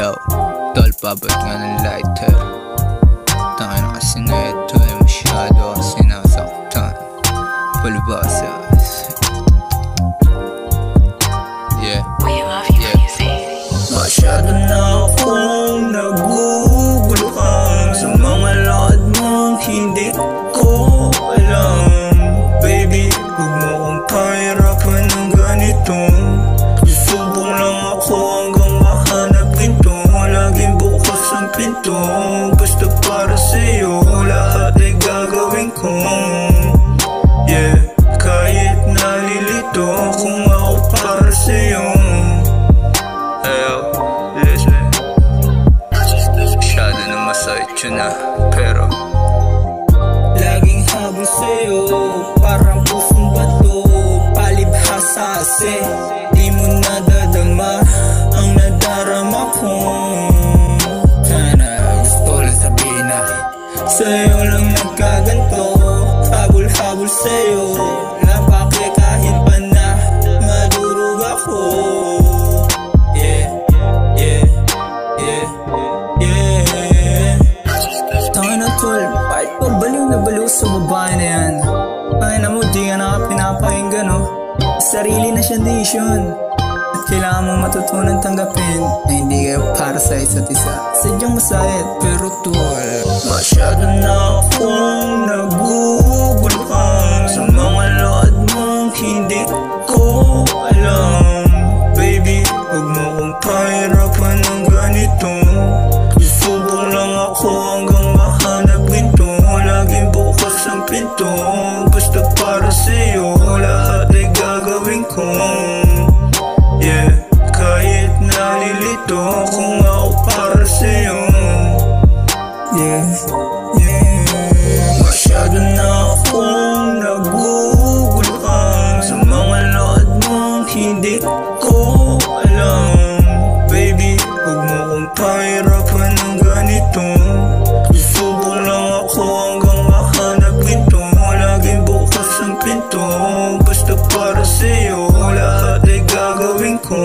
Yo, tol, pabot nga ng lighter. Tayo na kasi na ito ay masyado ang sinasaktan. Palibasas. Yeah, yeah. Masyado na akong naguguluhan sa mga lakad mong hindi ko alam. Baby, huwag mo kong pahirapan ng ganito. Susubok lang ako hanggang mahanap pinto. Laging bukas ang pinto, basta para sa'yo lahat ay gagawin ko. Yeah, kahit nalilito kung ako para sa'yo. Ayo, listen. Masyado na masakit yun pero laging habol sa'yo, parang pusong bato, palibhasa kasi di mo nadadama ang nadarama ko. Sana gusto lang sabihin na sa'yo lang nagkaganto. Habol-habol sa'yo, napake kahit pa na madurog ako. Yeah, yeah, yeah, yeah. Tanga na tol, bakit pa baliw na baliw sa babae na yan? Ay na mo, di ka na pinapakinggan no? Sarili na siyang desisyon. At kailangan mong matutunan tanggapin na hindi kayo para sa isa't isa. Sadyang masayat, pero tol, masyado na akong naguguluhan sa mga lakad mong hindi ko alam. Baby, huwag mo kong pahirapan ng ganito. Susubok lang ako hanggang mahanap pinto. Laging bukas ang pinto, basta para sa'yo lahat ay gagawin ko. Yeah, kahit nalilito kung ako para sa'yo. Yeah, yeah. Masyado na akong naguguluhan sa mga lakad mong hindi ko alam. Baby, huwag mo kong pahirapan ng ganito. Susubok lang ako hanggang mahanap pinto. Laging bukas ang pinto, basta para sa'yo lahat ay gagawin ko.